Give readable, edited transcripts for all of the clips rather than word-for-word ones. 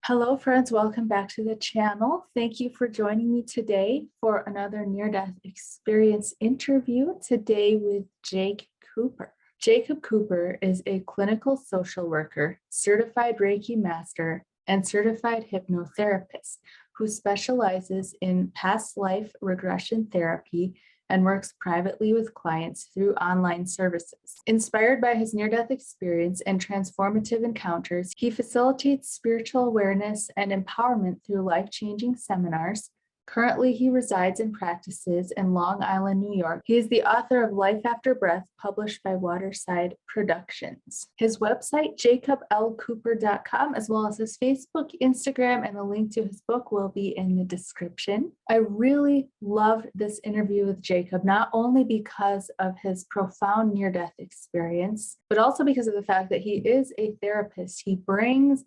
Hello, friends. Welcome back to the channel. Thank you for joining me today for another near-death experience interview today with Jake Cooper. Jacob Cooper is a clinical social worker, certified Reiki master, and certified hypnotherapist who specializes in past life regression therapy and works privately with clients through online services. Inspired by his near-death experience and transformative encounters, he facilitates spiritual awareness and empowerment through life-changing seminars. Currently, he resides and practices in Long Island, New York. He is the author of Life After Breath, published by Waterside Productions. His website, jacoblcooper.com, as well as his Facebook, Instagram, and the link to his book will be in the description. I really loved this interview with Jacob, not only because of his profound near-death experience, but also because of the fact that he is a therapist. He brings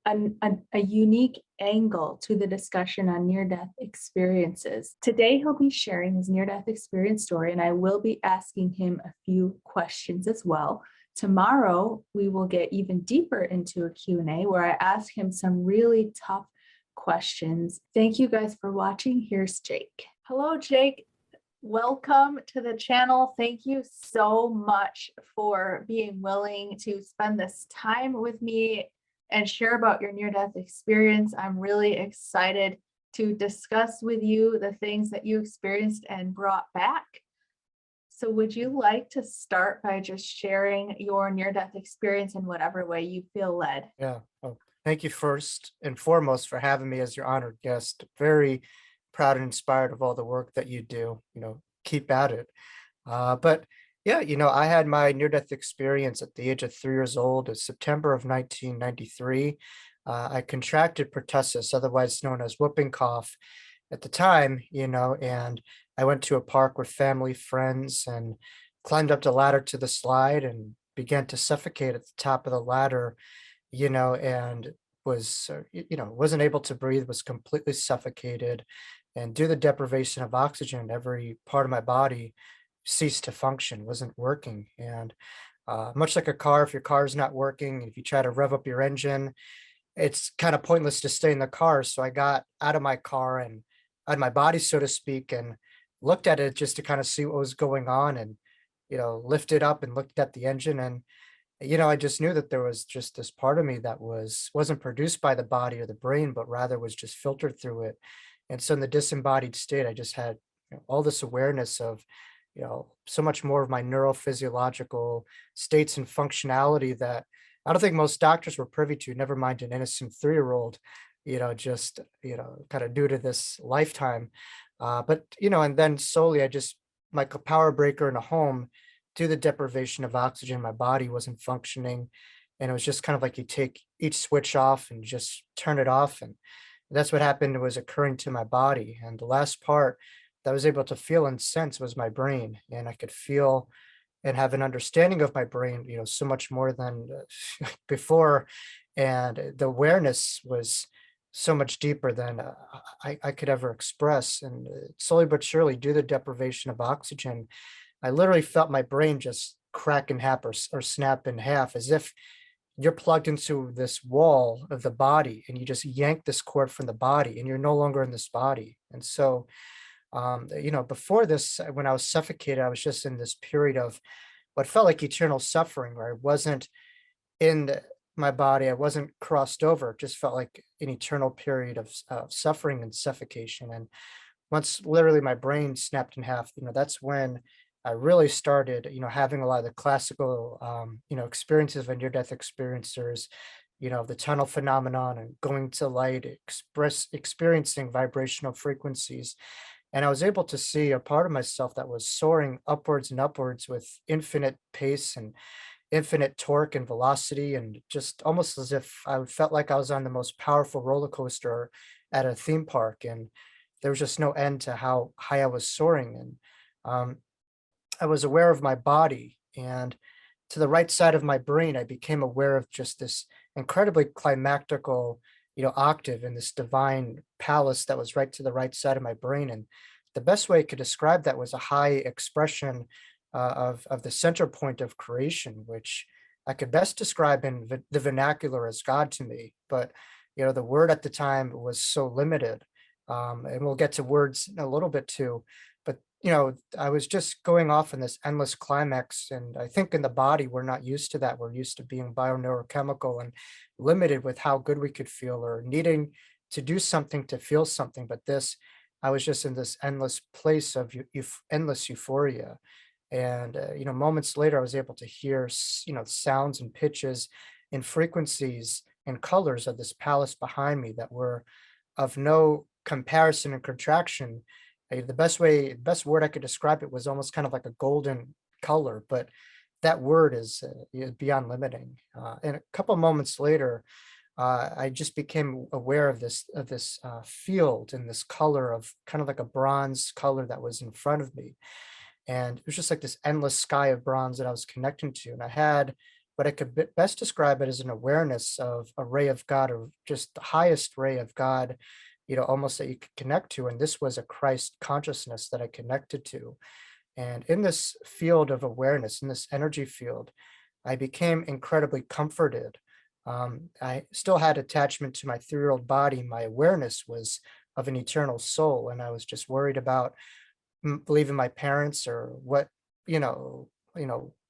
a unique angle to the discussion on near-death experiences. Today, he'll be sharing his near-death experience story, and I will be asking him a few questions as well. Tomorrow, we will get even deeper into a Q&A where I ask him some really tough questions. Thank you guys for watching. Here's Jake. Hello, Jake. Welcome to the channel. Thank you so much for being willing to spend this time with me and share about your near-death experience. I'm really excited to discuss with you the things that you experienced and brought back. So would you like to start by just sharing your near-death experience in whatever way you feel led? Yeah. Well, thank you first and foremost for having me as your honored guest. Very proud and inspired of all the work that you do. Keep at it. But yeah, I had my near-death experience at the age of 3 years old in September of 1993. I contracted pertussis, otherwise known as whooping cough at the time, and I went to a park with family, friends, and climbed up the ladder to the slide and began to suffocate at the top of the ladder, and wasn't able to breathe, was completely suffocated. And due to the deprivation of oxygen, every part of my body ceased to function, wasn't working. And much like a car, if your car is not working, if you try to rev up your engine, it's kind of pointless to stay in the car. So I got out of my car and out of my body, so to speak, and looked at it just to kind of see what was going on, and lifted up and looked at the engine. And I just knew that there was just this part of me that wasn't produced by the body or the brain, but rather was just filtered through it. And so in the disembodied state, I just had all this awareness of so much more of my neurophysiological states and functionality that I don't think most doctors were privy to, never mind an innocent 3-year-old, just, kind of due to this lifetime. And then solely like a power breaker in a home, due to the deprivation of oxygen, my body wasn't functioning. And it was just kind of like you take each switch off and just turn it off. And that's what happened was occurring to my body. And the last part that I was able to feel and sense was my brain. And I could feel and have an understanding of my brain, so much more than before. And the awareness was so much deeper than I could ever express. And slowly but surely, due to the deprivation of oxygen, I literally felt my brain just crack in half or snap in half, as if you're plugged into this wall of the body and you just yank this cord from the body and you're no longer in this body. And so before this, when I was suffocated, I was just in this period of what felt like eternal suffering, where I wasn't in my body, I wasn't crossed over. It just felt like an eternal period of suffering and suffocation. And once literally my brain snapped in half, that's when I really started, having a lot of the classical, experiences of near-death experiencers, the tunnel phenomenon and going to light, experiencing vibrational frequencies. And I was able to see a part of myself that was soaring upwards and upwards with infinite pace and infinite torque and velocity, and just almost as if I felt like I was on the most powerful roller coaster at a theme park. And there was just no end to how high I was soaring. And I was aware of my body, and to the right side of my brain, I became aware of just this incredibly climactical, octave in this divine palace that was right to the right side of my brain. And the best way I could describe that was a high expression of the center point of creation, which I could best describe in the vernacular as God to me. But The word at the time was so limited. And we'll get to words in a little bit too. But, I was just going off in this endless climax. And I think in the body, we're not used to that. We're used to being bioneurochemical and limited with how good we could feel or needing to do something to feel something. But I was just in this endless place of endless euphoria. And, moments later, I was able to hear, sounds and pitches and frequencies and colors of this palace behind me that were of no comparison and contraction. The best word I could describe it was almost kind of like a golden color, but that word is beyond limiting. And a couple moments later, I just became aware of this field and this color of kind of like a bronze color that was in front of me, and it was just like this endless sky of bronze that I was connecting to. And I had what I could best describe it as an awareness of a ray of God, or just the highest ray of God, almost that you could connect to. And this was a Christ consciousness that I connected to. And in this field of awareness, in this energy field, I became incredibly comforted. I still had attachment to my 3-year-old body. My awareness was of an eternal soul, and I was just worried about leaving my parents, or what,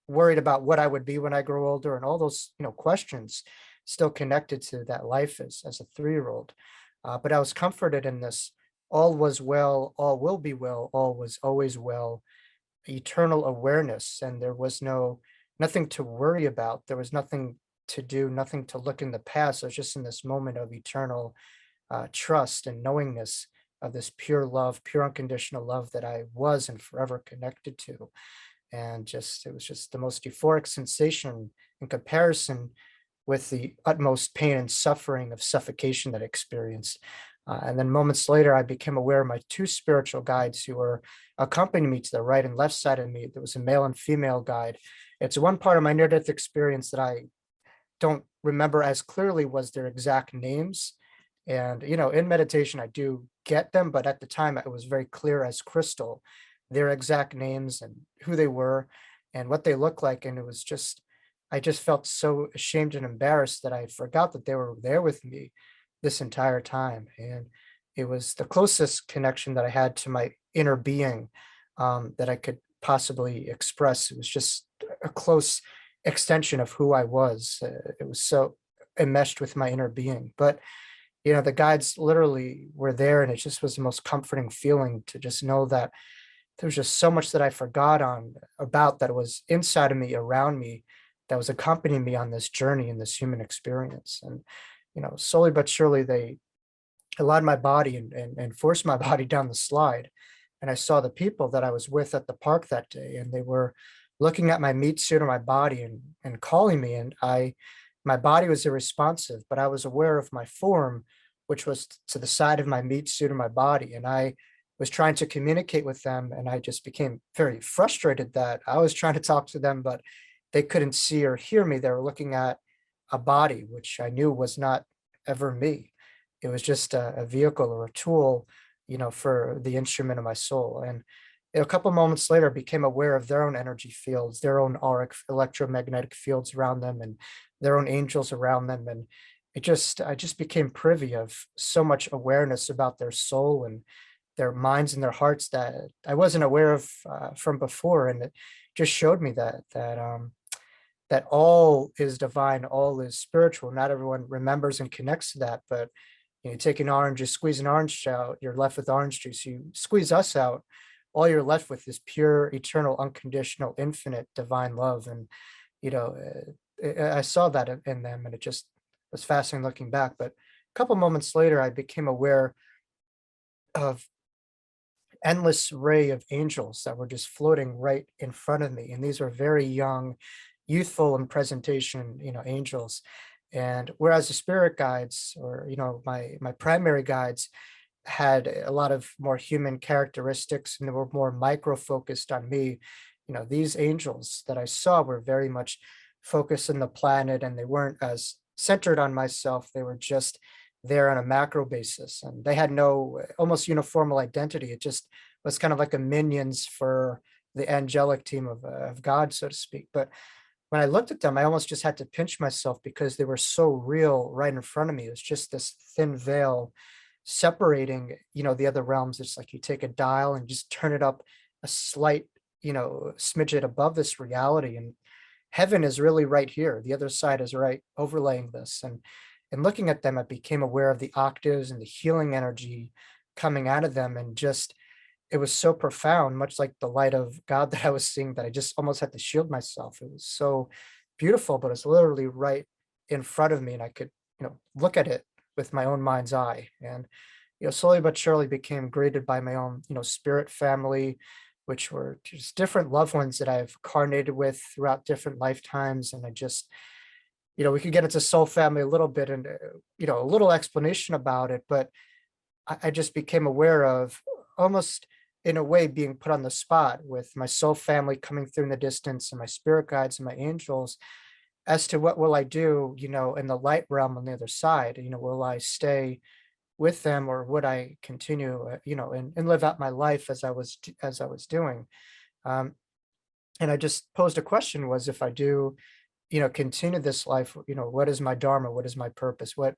worried about what I would be when I grow older, and all those, questions still connected to that life as a 3-year-old. But I was comforted in this all was well, all will be well, all was always well, eternal awareness. And there was nothing to worry about. There was nothing to do, nothing to look in the past. I was just in this moment of eternal trust and knowingness of this pure love, pure unconditional love that I was and forever connected to. And it was just the most euphoric sensation in comparison with the utmost pain and suffering of suffocation that I experienced. And then moments later, I became aware of my two spiritual guides who were accompanying me to the right and left side of me. There was a male and female guide. It's one part of my near-death experience that I don't remember as clearly was their exact names. And, in meditation, I do get them, but at the time it was very clear as crystal, their exact names and who they were and what they looked like. And I just felt so ashamed and embarrassed that I forgot that they were there with me this entire time. And it was the closest connection that I had to my inner being, that I could possibly express. It was just a close extension of who I was. It was so enmeshed with my inner being. But the guides literally were there, and it just was the most comforting feeling to just know that there was just so much that I forgot on about that was inside of me, around me, that was accompanying me on this journey in this human experience. And slowly but surely they allowed my body and forced my body down the slide. And I saw the people that I was with at the park that day, and they were looking at my meat suit or my body and calling me. And my body was irresponsive, but I was aware of my form, which was to the side of my meat suit or my body. And I was trying to communicate with them. And I just became very frustrated that I was trying to talk to them, but they couldn't see or hear me. They were looking at a body, which I knew was not ever me. It was just a vehicle or a tool, for the instrument of my soul. And a couple moments later, I became aware of their own energy fields, their own auric electromagnetic fields around them, and their own angels around them. And I just became privy of so much awareness about their soul and their minds and their hearts that I wasn't aware of from before. And it just showed me that all is divine, all is spiritual. Not everyone remembers and connects to that, but you take an orange, you squeeze an orange out, you're left with orange juice. You squeeze us out, all you're left with is pure, eternal, unconditional, infinite, divine love. And I saw that in them, and it just was fascinating looking back. But a couple moments later, I became aware of endless ray of angels that were just floating right in front of me, and these were very young, youthful in presentation, angels. And whereas the spirit guides, or my primary guides, had a lot of more human characteristics and they were more micro focused on me, these angels that I saw were very much focused on the planet, and they weren't as centered on myself. They were just there on a macro basis, and they had no almost uniformal identity. It just was kind of like a minions for the angelic team of God, so to speak. But when I looked at them, I almost just had to pinch myself because they were so real right in front of me. It was just this thin veil separating, the other realms. It's like you take a dial and just turn it up a slight, smidget above this reality. And heaven is really right here. The other side is right overlaying this. And looking at them, I became aware of the octaves and the healing energy coming out of them. And just it was so profound, much like the light of God that I was seeing, that I just almost had to shield myself. It was so beautiful, but it's literally right in front of me, and I could, look at it with my own mind's eye. And slowly but surely became greeted by my own, spirit family, which were just different loved ones that I've carnated with throughout different lifetimes. And I just, we could get into soul family a little bit and, a little explanation about it, but I just became aware of almost in a way being put on the spot with my soul family coming through in the distance and my spirit guides and my angels as to what will I do, in the light realm on the other side. Will I stay with them, or would I continue, and live out my life as I was doing? Um, and I just posed a question: was if I do, continue this life, what is my dharma? What is my purpose? What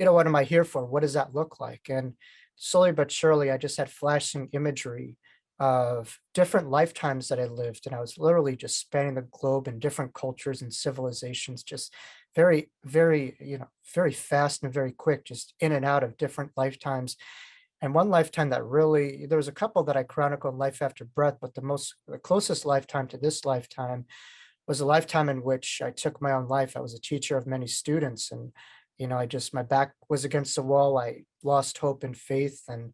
am I here for? What does that look like? And slowly but surely, I just had flashing imagery of different lifetimes that I lived. And I was literally just spanning the globe in different cultures and civilizations, just very, very, very fast and very quick, just in and out of different lifetimes. And one lifetime that really, there was a couple that I chronicled in Life After Breath, but the closest lifetime to this lifetime was a lifetime in which I took my own life. I was a teacher of many students, and my back was against the wall. I lost hope and faith, and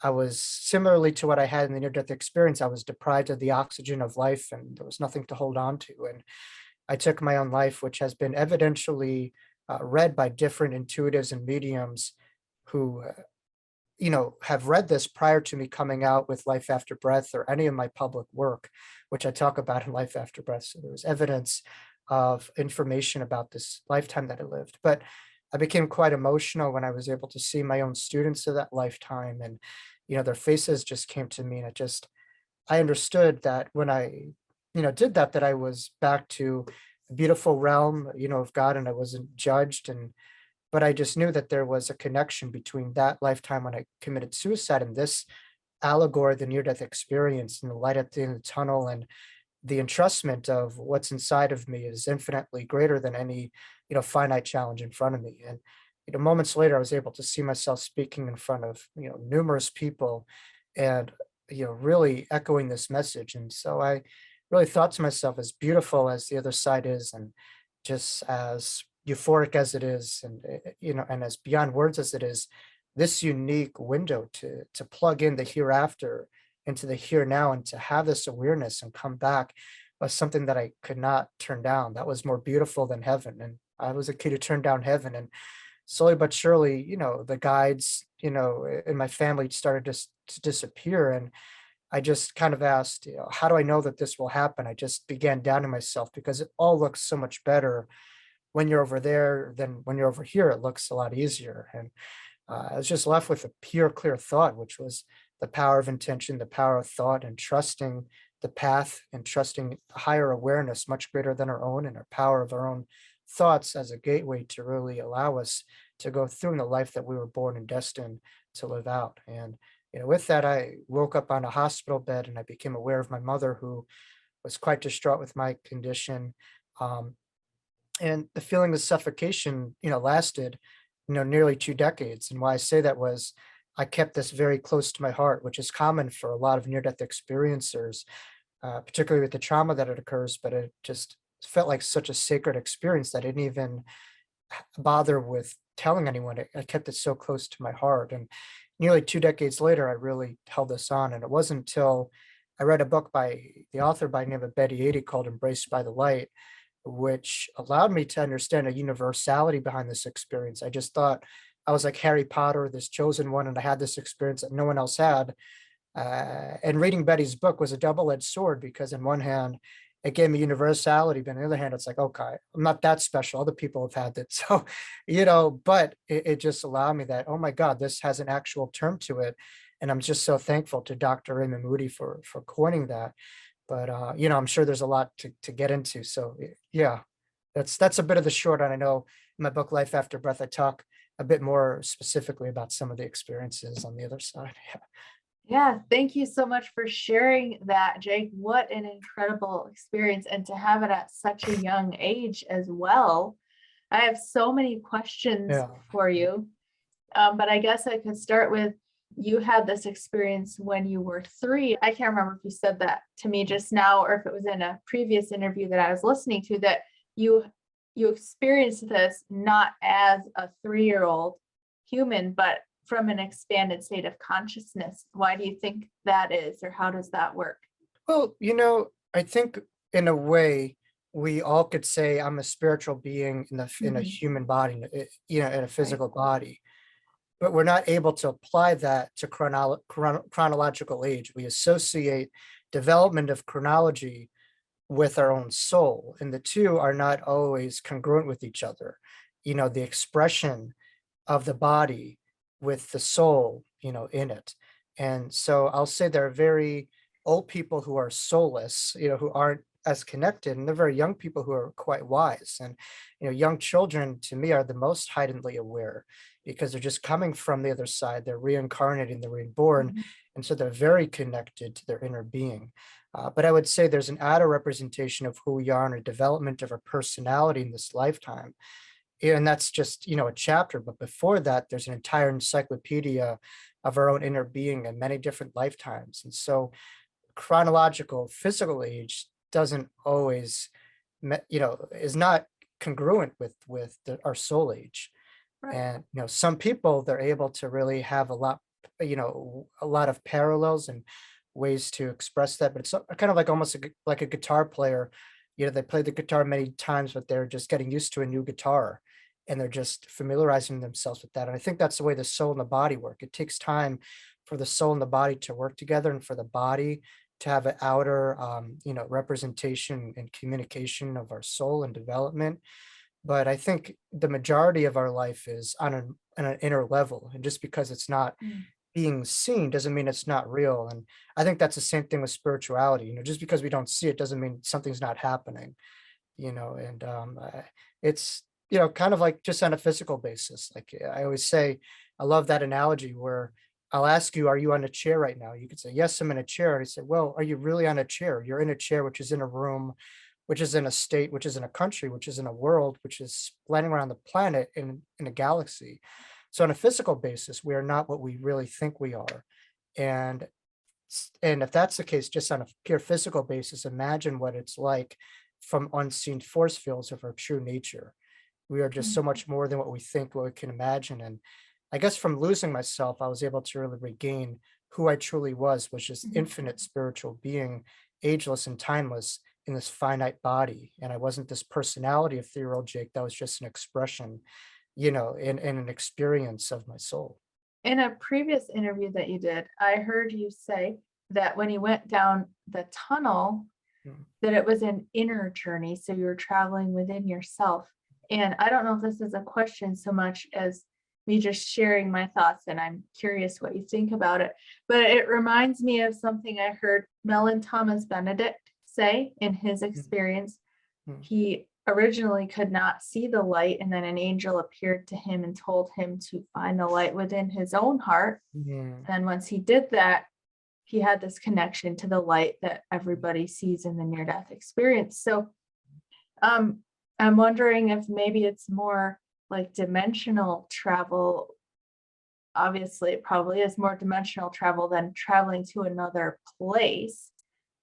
I was similarly to what I had in the near death experience. I was deprived of the oxygen of life, and there was nothing to hold on to. And I took my own life, which has been evidentially read by different intuitives and mediums who have read this prior to me coming out with Life After Breath or any of my public work, which I talk about in Life After Breath. So there was evidence of information about this lifetime that I lived. But I became quite emotional when I was able to see my own students of that lifetime, and their faces just came to me, and I understood that when I did that I was back to the beautiful realm, of God, and I wasn't judged. And but I just knew that there was a connection between that lifetime when I committed suicide and this allegory, the near death experience, and the light at the end of the tunnel, and the entrustment of what's inside of me is infinitely greater than any, finite challenge in front of me. And, moments later, I was able to see myself speaking in front of, numerous people and, really echoing this message. And so I really thought to myself, as beautiful as the other side is, and just as euphoric as it is, and and as beyond words as it is, this unique window to plug in the hereafter into the here now, and to have this awareness and come back was something that I could not turn down. That was more beautiful than heaven. And I was a kid who turned down heaven. And slowly but surely, the guides, in my family started to disappear. And I just kind of asked, how do I know that this will happen? I just began doubting myself because it all looks so much better when you're over there than when you're over here. It looks a lot easier. And I was just left with a pure, clear thought, which was the power of intention, the power of thought, and trusting the path and trusting a higher awareness, much greater than our own, and our power of our own thoughts as a gateway to really allow us to go through in the life that we were born and destined to live out. And with that, I woke up on a hospital bed, and I became aware of my mother, who was quite distraught with my condition. Um, and the feeling of suffocation, lasted, nearly 2 decades. And why I say that was I kept this very close to my heart, which is common for a lot of near-death experiencers, particularly with the trauma that it occurs. But it just felt like such a sacred experience that I didn't even bother with telling anyone. I kept it so close to my heart. And nearly 2 decades later, I really held this on. And it wasn't until I read a book by the author by the name of Betty Eadie called Embraced by the Light, which allowed me to understand a universality behind this experience. I just thought I was like Harry Potter, this chosen one, and I had this experience that no one else had. And reading Betty's book was a double-edged sword because, in one hand, it gave me universality, but on the other hand, it's like, okay, I'm not that special. Other people have had it. So, but it just allowed me that, oh my God, this has an actual term to it. And I'm just so thankful to Dr. Raymond Moody for coining that. But I'm sure there's a lot to get into. So yeah, that's a bit of the short on. I know in my book Life After Breath, I talk a bit more specifically about some of the experiences on the other side. Yeah, thank you so much for sharing that, Jake. What an incredible experience, and to have it at such a young age as well. I have so many questions Yeah. for you, but I guess I could start with, you had this experience when you were 3. I can't remember if you said that to me just now or if it was in a previous interview that I was listening to, that you you experienced this not as a 3-year-old human, but from an expanded state of consciousness. Why do you think that is, or how does that work? Well, I think in a way we all could say I'm a spiritual being in a Mhm. human body, in a Right. physical body, but we're not able to apply that to chronological age. We associate development of chronology with our own soul, and the two are not always congruent with each other. The expression of the body with the soul, in it. And so I'll say there are very old people who are soulless, who aren't as connected, and they're very young people who are quite wise. And young children to me are the most heightenedly aware because they're just coming from the other side. They're reincarnating, they're reborn, Mhm. and so they're very connected to their inner being. But I would say there's an outer representation of who we are and a development of our personality in this lifetime. Yeah, and that's just, a chapter, but before that, there's an entire encyclopedia of our own inner being and many different lifetimes. And so chronological physical age doesn't always, is not congruent with our soul age. Right. And, some people, they're able to really have a lot of parallels and ways to express that, but it's kind of like almost like a guitar player. They play the guitar many times, but they're just getting used to a new guitar and they're just familiarizing themselves with that. And I think that's the way the soul and the body work. It takes time for the soul and the body to work together and for the body to have an outer, representation and communication of our soul and development. But I think the majority of our life is on an inner level, and just because it's not Mm. being seen doesn't mean it's not real. And I think that's the same thing with spirituality. Just because we don't see it doesn't mean something's not happening. And it's kind of like just on a physical basis. Like I always say, I love that analogy where I'll ask you, are you on a chair right now? You could say, yes, I'm in a chair. And I say, well, are you really on a chair? You're in a chair, which is in a room, which is in a state, which is in a country, which is in a world, which is spanning around the planet in a galaxy. So on a physical basis, we are not what we really think we are. And and if that's the case, just on a pure physical basis, imagine what it's like from unseen force fields of our true nature. We are just so Mm. much more than what we think, what we can imagine. And I guess from losing myself, I was able to really regain who I truly was just Mhm. infinite spiritual being, ageless and timeless in this finite body. And I wasn't this personality of 3-year-old Jake. That was just an expression, in an experience of my soul. In a previous interview that you did, I heard you say that when you went down the tunnel, Mm, that it was an inner journey, so you were traveling within yourself. And I don't know if this is a question so much as me just sharing my thoughts, and I'm curious what you think about it. But it reminds me of something I heard Melon Thomas Benedict say in his mm, experience. mm, He originally could not see the light, and then an angel appeared to him and told him to find the light within his own heart. mm, And once he did that, he had this connection to the light that everybody sees in the near death experience. So um, I'm wondering if maybe it's more like dimensional travel. Obviously, it probably is more dimensional travel than traveling to another place.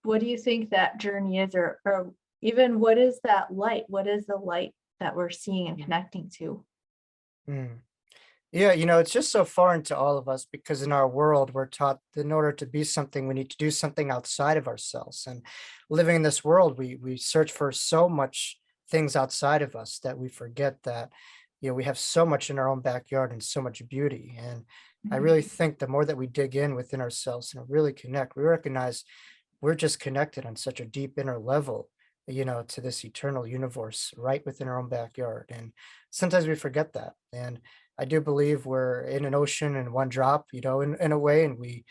What do you think that journey is, or even what is that light? What is the light that we're seeing and mm, connecting to? mm. Yeah, it's just so foreign to all of us because in our world, we're taught that in order to be something, we need to do something outside of ourselves. And living in this world, we search for so much things outside of us that we forget that, we have so much in our own backyard and so much beauty. And I Mhm. really think the more that we dig in within ourselves and really connect, we recognize we're just connected on such a deep inner level, to this eternal universe right within our own backyard. And sometimes we forget that. And I do believe we're in an ocean in one drop, in a way, and we,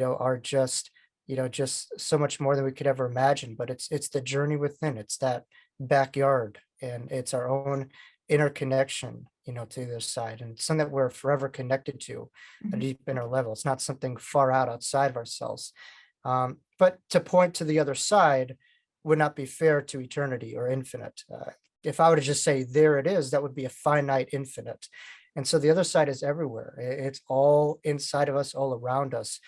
are just just so much more than we could ever imagine. But it's the journey within. It's that backyard, and it's our own inner connection, to the other side, and it's something that we're forever connected to at a Mhm. deep inner level. It's not something far out outside of ourselves. But to point to the other side would not be fair to eternity or infinite. If I were to just say there it is, that would be a finite infinite. And so the other side is everywhere. It's all inside of us, all around us.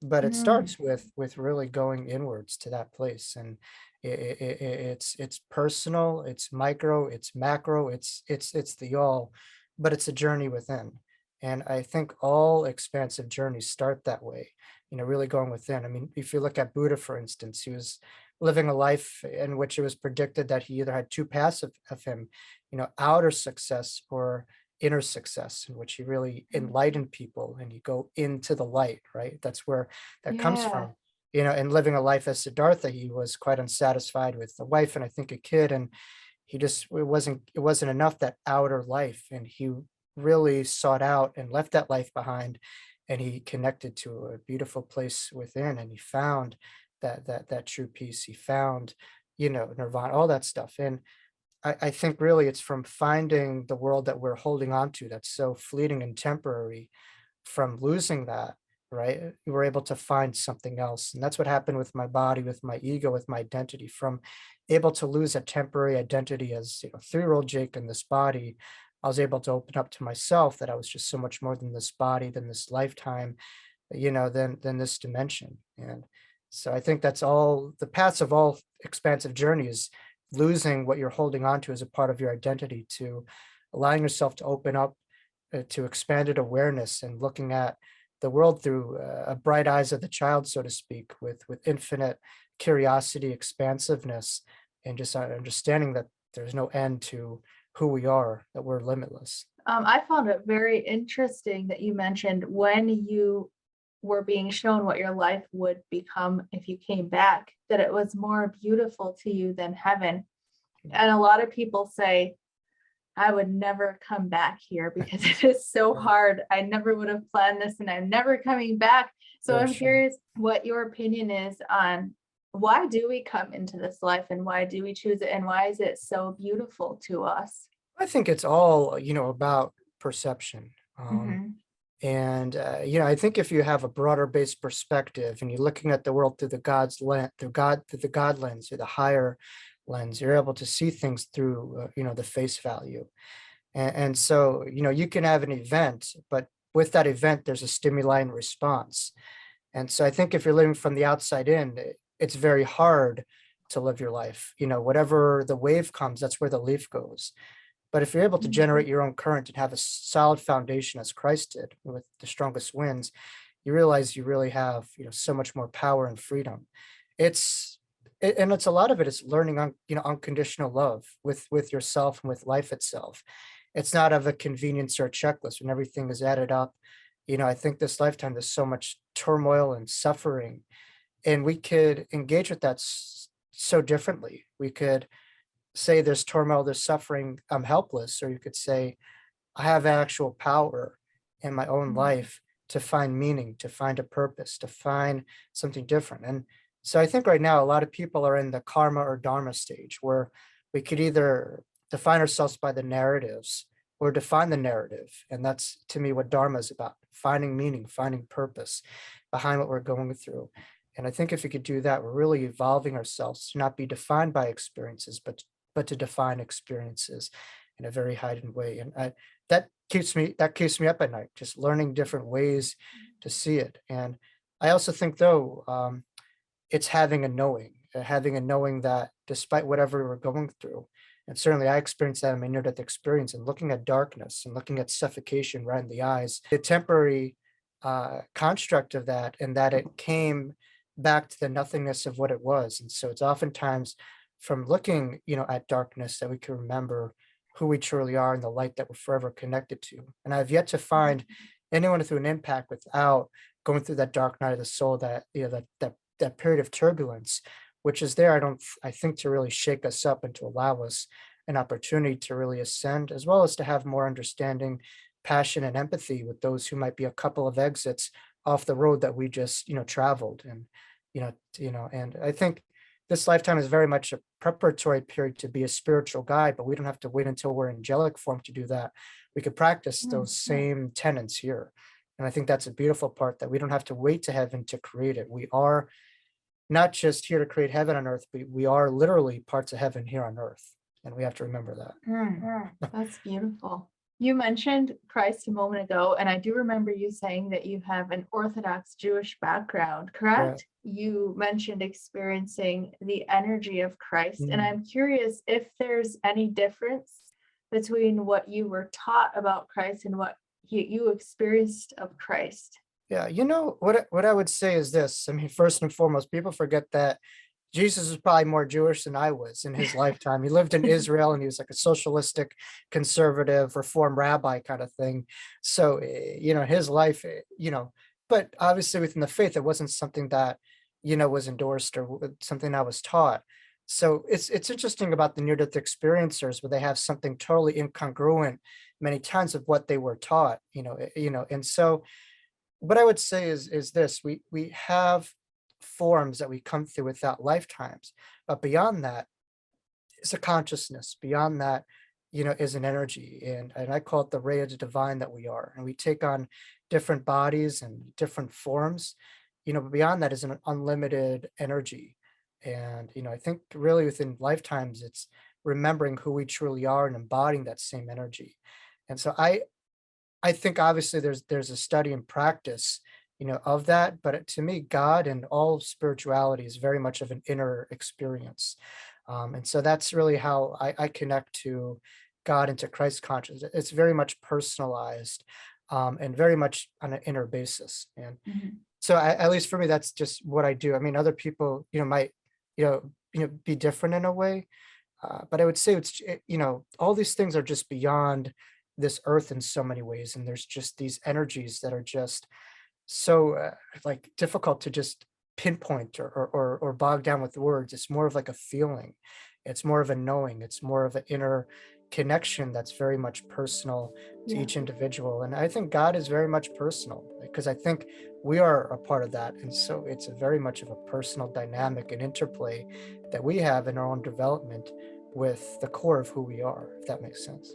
But it Mm, starts with really going inwards to that place, and it's personal, it's micro, it's macro, it's the all, but it's a journey within. And I think all expansive journeys start that way, really going within. I mean, if you look at Buddha, for instance, he was living a life in which it was predicted that he either had two paths of him, outer success or inner success, in which he really mm. enlightened people and you go into the light, right? That's where that comes Yeah. from. And living a life as Siddhartha, he was quite unsatisfied with the wife and I think a kid, and it wasn't enough, that outer life, and he really sought out and left that life behind, and he connected to a beautiful place within, and he found that true peace. He found, nirvana, all that stuff. And I think really it's from finding the world that we're holding on to that's so fleeting and temporary, from losing that, right? We were able to find something else. And that's what happened with my body, with my ego, with my identity. From able to lose a temporary identity as 3-year-old Jake in this body, I was able to open up to myself that I was just so much more than this body, than this lifetime, than this dimension. And so I think that's all the paths of all expansive journeys, losing what you're holding on to as a part of your identity, to allowing yourself to open up to expanded awareness and looking at the world through a bright eyes of the child, so to speak, with infinite curiosity, expansiveness, and just understanding that there's no end to who we are, that we're limitless. I found it very interesting that you mentioned when you were being shown what your life would become if you came back, that it was more beautiful to you than heaven. And a lot of people say, I would never come back here because it is so Right. hard. I never would have planned this and I'm never coming back. So Yeah, I'm sure. curious what your opinion is on why do we come into this life and why do we choose it and why is it so beautiful to us? I think it's all, about perception. Mhm. I think if you have a broader based perspective and you're looking at the world through the God's lens, through the God lens, through the higher lens, you're able to see things through, the face value. And so, you can have an event, but with that event, there's a stimuli and response. And so I think if you're living from the outside in, it's very hard to live your life. Whatever the wave comes, that's where the leaf goes. But if you're able to Mhm. generate your own current and have a solid foundation as Christ did with the strongest winds, you realize you really have, so much more power and freedom. It's and it's a lot of it is learning on, unconditional love with yourself and with life itself. It's not of a convenience or a checklist when everything is added up. I think this lifetime there's so much turmoil and suffering, and we could engage with that so differently. We could say there's turmoil, there's suffering, I'm helpless, or you could say I have actual power in my own Mhm. life to find meaning, to find a purpose, to find something different. And so I think right now a lot of people are in the karma or dharma stage where we could either define ourselves by the narratives or define the narrative. And that's to me what dharma is about, finding meaning, finding purpose behind what we're going through. And I think if we could do that, we're really evolving ourselves to not be defined by experiences, but to define experiences in a very heightened way. And that keeps me up at night, just learning different ways to see it. And I also think though, it's having a knowing that despite whatever we're going through, and certainly I experienced that in my near-death experience, and looking at darkness and looking at suffocation right in the eyes, the temporary construct of that, and that it came back to the nothingness of what it was. And so it's oftentimes from looking, at darkness that we can remember who we truly are and the light that we're forever connected to. And I've yet to find anyone through an impact without going through that dark night of the soul, that that period of turbulence, which is there, I think, to really shake us up and to allow us an opportunity to really ascend, as well as to have more understanding, passion, and empathy with those who might be a couple of exits off the road that we just, traveled. And And I think this lifetime is very much a preparatory period to be a spiritual guide, but we don't have to wait until we're in angelic form to do that. We could practice those Yeah. same tenets here. And I think that's a beautiful part, that we don't have to wait to heaven to create it. We are not just here to create heaven on earth, but we are literally parts of heaven here on earth. And we have to remember that. That's beautiful. You mentioned Christ a moment ago, and I do remember you saying that you have an Orthodox Jewish background, Right. correct? You mentioned experiencing the energy of Christ, and Mm. I'm curious if there's any difference between what you were taught about Christ and what you experienced of Christ. Yeah, what I would say is this. I mean, first and foremost, people forget that Jesus was probably more Jewish than I was in his lifetime. He lived in Israel and he was like a socialistic, conservative, reform rabbi kind of thing. So, his life, but obviously within the faith, it wasn't something that, was endorsed or something I was taught. So it's interesting about the near-death experiencers where they have something totally incongruent many times of what they were taught, and so what I would say is this: we have forms that we come through without lifetimes, but beyond that is a consciousness. Beyond that, is an energy, and I call it the ray of the divine that we are, and we take on different bodies and different forms. But beyond that is an unlimited energy, and I think really within lifetimes, it's remembering who we truly are and embodying that same energy. And so I think obviously there's a study and practice, of that, but to me, God and all spirituality is very much of an inner experience. And so that's really how I connect to God and to Christ consciousness. It's very much personalized, and very much on an inner basis. And Mhm. so at least for me, that's just what I do. I mean, other people, might, be different in a way, but I would say all these things are just beyond this earth in so many ways, and there's just these energies that are just so like difficult to just pinpoint or bog down with words. It's more of like a feeling. It's more of a knowing. It's more of an inner connection that's very much personal to Yeah. each individual. And I think God is very much personal because I think we are a part of that. And so it's a very much of a personal dynamic and interplay that we have in our own development with the core of who we are, if that makes sense.